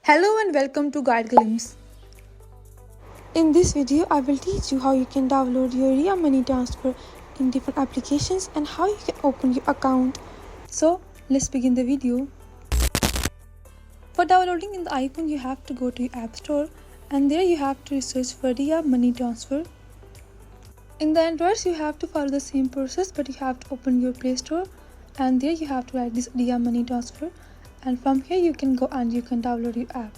Hello and welcome to Guide Glimpse. In this video, I will teach you how you can download your Ria Money Transfer in different applications and how you can open your account. So, let's begin the video. For downloading in the iPhone, you have to go to your App Store and there you have to search for Ria Money Transfer. In the Androids, you have to follow the same process, but you have to open your Play Store and there you have to write this Ria Money Transfer. And from here you can go and you can download your app.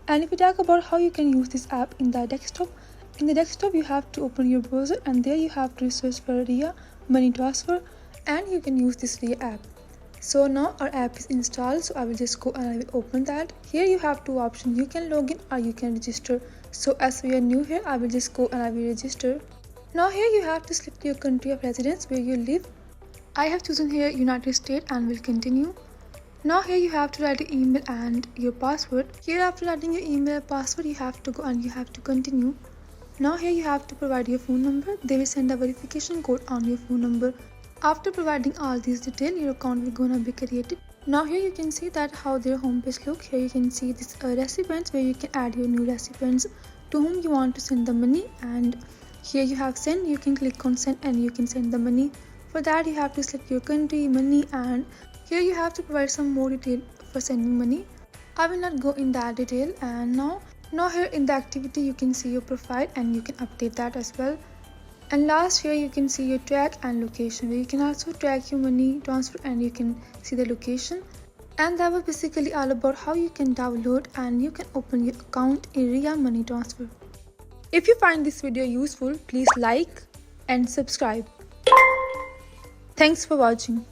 And if we talk about how you can use this app in the desktop you have to open your browser and there you have to search for Ria Money Transfer and you can use this Ria app. So now our app is installed, so I will just go and I will open that. Here you have two options, you can log in or you can register. So as we are new here, I will just go and I will register. Now here you have to select your country of residence where you live. I have chosen here United States and will continue. Now here you have to write your email and your password. Here after writing your email and password, you have to go and you have to continue. Now here you have to provide your phone number. They will send a verification code on your phone number. After providing all these details, your account will gonna be created. Now here you can see that how their homepage look. Here you can see this recipients where you can add your new recipients to whom you want to send the money, and here you have send. You can click on send and you can send the money. For that you have to select your country, money, and here you have to provide some more detail for sending money. I will not go in that detail. And now here in the activity you can see your profile and you can update that as well. And last here you can see your track and location where you can also track your money transfer and you can see the location. And that was basically all about how you can download and you can open your account in Ria Money Transfer. If you find this video useful, please like and subscribe. Thanks for watching.